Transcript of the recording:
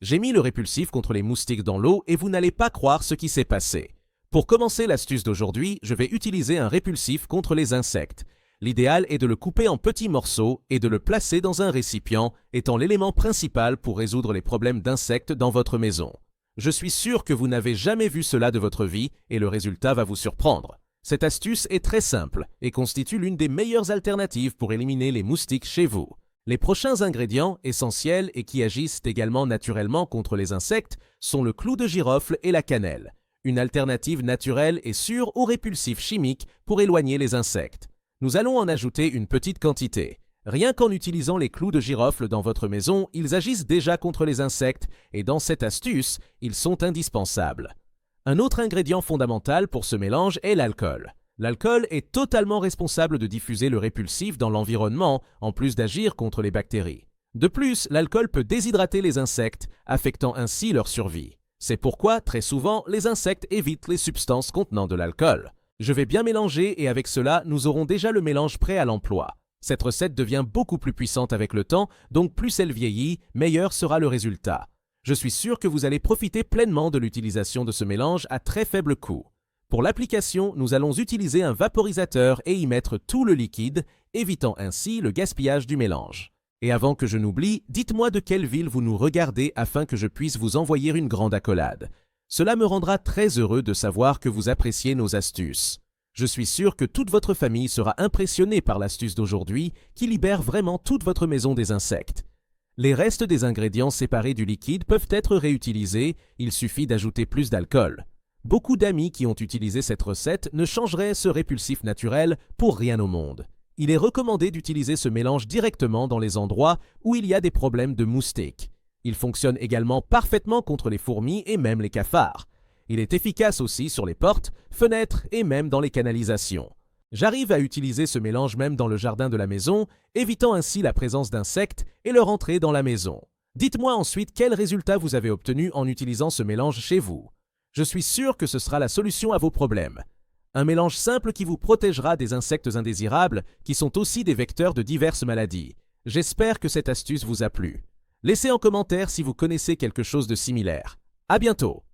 J'ai mis le répulsif contre les moustiques dans l'eau et vous n'allez pas croire ce qui s'est passé. Pour commencer l'astuce d'aujourd'hui, je vais utiliser un répulsif contre les insectes. L'idéal est de le couper en petits morceaux et de le placer dans un récipient, étant l'élément principal pour résoudre les problèmes d'insectes dans votre maison. Je suis sûr que vous n'avez jamais vu cela de votre vie et le résultat va vous surprendre. Cette astuce est très simple et constitue l'une des meilleures alternatives pour éliminer les moustiques chez vous. Les prochains ingrédients essentiels et qui agissent également naturellement contre les insectes sont le clou de girofle et la cannelle, une alternative naturelle et sûre aux répulsifs chimiques pour éloigner les insectes. Nous allons en ajouter une petite quantité. Rien qu'en utilisant les clous de girofle dans votre maison, ils agissent déjà contre les insectes et dans cette astuce, ils sont indispensables. Un autre ingrédient fondamental pour ce mélange est l'alcool. L'alcool est totalement responsable de diffuser le répulsif dans l'environnement, en plus d'agir contre les bactéries. De plus, l'alcool peut déshydrater les insectes, affectant ainsi leur survie. C'est pourquoi, très souvent, les insectes évitent les substances contenant de l'alcool. Je vais bien mélanger et avec cela, nous aurons déjà le mélange prêt à l'emploi. Cette recette devient beaucoup plus puissante avec le temps, donc plus elle vieillit, meilleur sera le résultat. Je suis sûr que vous allez profiter pleinement de l'utilisation de ce mélange à très faible coût. Pour l'application, nous allons utiliser un vaporisateur et y mettre tout le liquide, évitant ainsi le gaspillage du mélange. Et avant que je n'oublie, dites-moi de quelle ville vous nous regardez afin que je puisse vous envoyer une grande accolade. Cela me rendra très heureux de savoir que vous appréciez nos astuces. Je suis sûr que toute votre famille sera impressionnée par l'astuce d'aujourd'hui qui libère vraiment toute votre maison des insectes. Les restes des ingrédients séparés du liquide peuvent être réutilisés, il suffit d'ajouter plus d'alcool. Beaucoup d'amis qui ont utilisé cette recette ne changeraient ce répulsif naturel pour rien au monde. Il est recommandé d'utiliser ce mélange directement dans les endroits où il y a des problèmes de moustiques. Il fonctionne également parfaitement contre les fourmis et même les cafards. Il est efficace aussi sur les portes, fenêtres et même dans les canalisations. J'arrive à utiliser ce mélange même dans le jardin de la maison, évitant ainsi la présence d'insectes et leur entrée dans la maison. Dites-moi ensuite quel résultat vous avez obtenu en utilisant ce mélange chez vous. Je suis sûr que ce sera la solution à vos problèmes. Un mélange simple qui vous protégera des insectes indésirables qui sont aussi des vecteurs de diverses maladies. J'espère que cette astuce vous a plu. Laissez en commentaire si vous connaissez quelque chose de similaire. À bientôt!